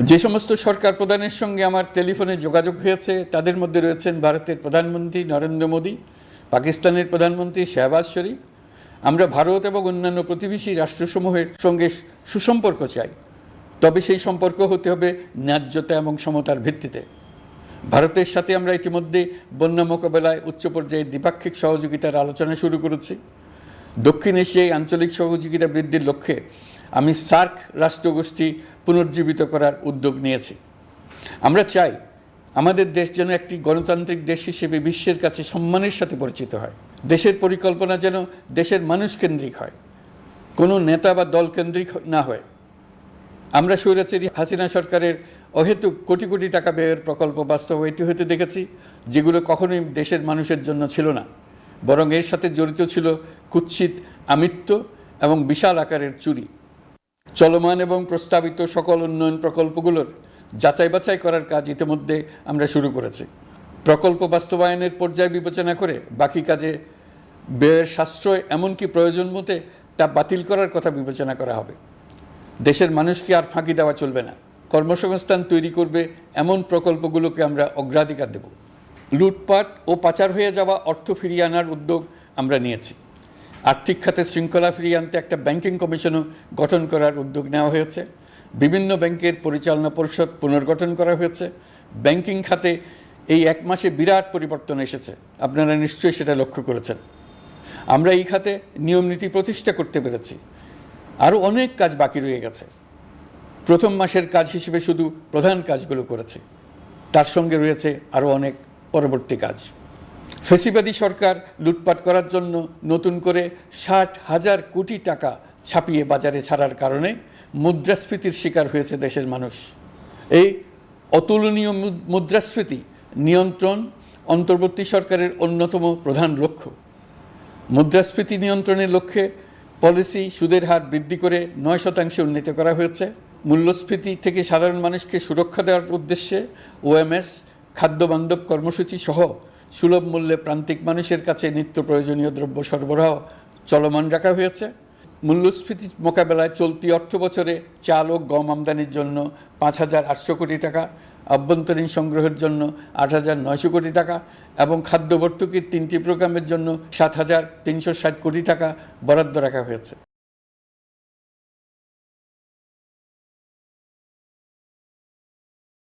যে সমস্ত সরকার প্রধানের সঙ্গে আমার টেলিফোনে যোগাযোগ হয়েছে তাদের মধ্যে রয়েছেন ভারতের প্রধানমন্ত্রী নরেন্দ্র মোদী, পাকিস্তানের প্রধানমন্ত্রী শাহবাজ শরীফ। আমরা ভারত এবং অন্যান্য প্রতিবেশী রাষ্ট্রসমূহের সঙ্গে সুসম্পর্ক চাই, তবে সেই সম্পর্ক হতে হবে ন্যায্যতা এবং সমতার ভিত্তিতে। ভারতের সাথে আমরা ইতিমধ্যে বন্যা মোকাবেলায় উচ্চ পর্যায়ে দ্বিপাক্ষিক সহযোগিতার আলোচনা শুরু করেছি। দক্ষিণ এশিয়ায় আঞ্চলিক সহযোগিতা বৃদ্ধির লক্ষ্যে আমি সার্ক রাষ্ট্রগোষ্ঠী পুনর্জীবিত করার উদ্যোগ নিয়েছি। আমরা চাই আমাদের দেশ যেন একটি গণতান্ত্রিক দেশ হিসেবে বিশ্বের কাছে সম্মানের সাথে পরিচিত হয়। দেশের পরিকল্পনা যেন দেশের মানুষ কেন্দ্রিক হয়, কোনো নেতা বা দল কেন্দ্রিক না হয়। আমরা স্বৈরাচারী হাসিনা সরকারের অহেতুক কোটি কোটি টাকা ব্যয়ের প্রকল্প বাস্তবায়িত হতে দেখেছি, যেগুলো কখনোই দেশের মানুষের জন্য ছিল না, বরং এর সাথে জড়িত ছিল কুৎসিত আমিত্ব এবং বিশাল আকারের চুরি। চলমান এবং প্রস্তাবিত সকল উন্নয়ন প্রকল্পগুলোর যাচাই বাছাই করার কাজ ইতিমধ্যে আমরা শুরু করেছি। প্রকল্প বাস্তবায়নের পর্যায় বিবেচনা করে বাকি কাজে ব্যয়ের সাশ্রয় এমনকি প্রয়োজন মতে তা বাতিল করার কথা বিবেচনা করা হবে। দেশের মানুষকে আর ফাঁকি দেওয়া চলবে না। কর্মসংস্থান তৈরি করবে এমন প্রকল্পগুলোকে আমরা অগ্রাধিকার দেব। লুটপাট ও পাচার হয়ে যাওয়া অর্থ ফিরিয়ে আনার উদ্যোগ আমরা নিয়েছি। আর্থিক খাতে শৃঙ্খলা ফিরিয়ে আনতে একটা ব্যাংকিং কমিশনও গঠন করার উদ্যোগ নেওয়া হয়েছে। বিভিন্ন ব্যাংকের পরিচালনা পরিষদ পুনর্গঠন করা হয়েছে। ব্যাংকিং খাতে এই এক মাসে বিরাট পরিবর্তন এসেছে, আপনারা নিশ্চয়ই সেটা লক্ষ্য করেছেন। আমরা এই খাতে নিয়মনীতি প্রতিষ্ঠা করতে পেরেছি। আরও অনেক কাজ বাকি রয়ে গেছে। প্রথম মাসের কাজ হিসেবে শুধু প্রধান কাজগুলো করেছি, তার সঙ্গে রয়েছে আরও অনেক পরবর্তী কাজ। ফ্যাসিবাদী সরকার লুটপাট করার জন্য নতুন করে 60,000 কোটি টাকা ছাপিয়ে বাজারে ছাড়ার কারণে মুদ্রাস্ফীতির শিকার হয়েছে দেশের মানুষ। এই অতুলনীয় মুদ্রাস্ফীতি নিয়ন্ত্রণ অন্তর্বর্তী সরকারের অন্যতম প্রধান লক্ষ্য। মুদ্রাস্ফীতি নিয়ন্ত্রণের লক্ষ্যে পলিসি সুদের হার বৃদ্ধি করে 9% উন্নীত করা হয়েছে। মূল্যস্ফীতি থেকে সাধারণ মানুষকে সুরক্ষা দেওয়ার উদ্দেশ্যে ওএমএস খাদ্যবান্ধব কর্মসূচি সহ সুলভ মূল্যে প্রান্তিক মানুষের কাছে নিত্য প্রয়োজনীয় দ্রব্য সরবরাহ চলমান রাখা হয়েছে। মূল্যস্ফীতি মোকাবেলায় চলতি অর্থ বছরে চাল ও গম আমদানির জন্য 5,800 কোটি টাকা, আভ্যন্তরীণ সংগ্রহের জন্য 8,900 কোটি টাকা এবং খাদ্য ভর্তুকির 3টি প্রোগ্রামের জন্য 7,360 কোটি টাকা বরাদ্দ রাখা হয়েছে।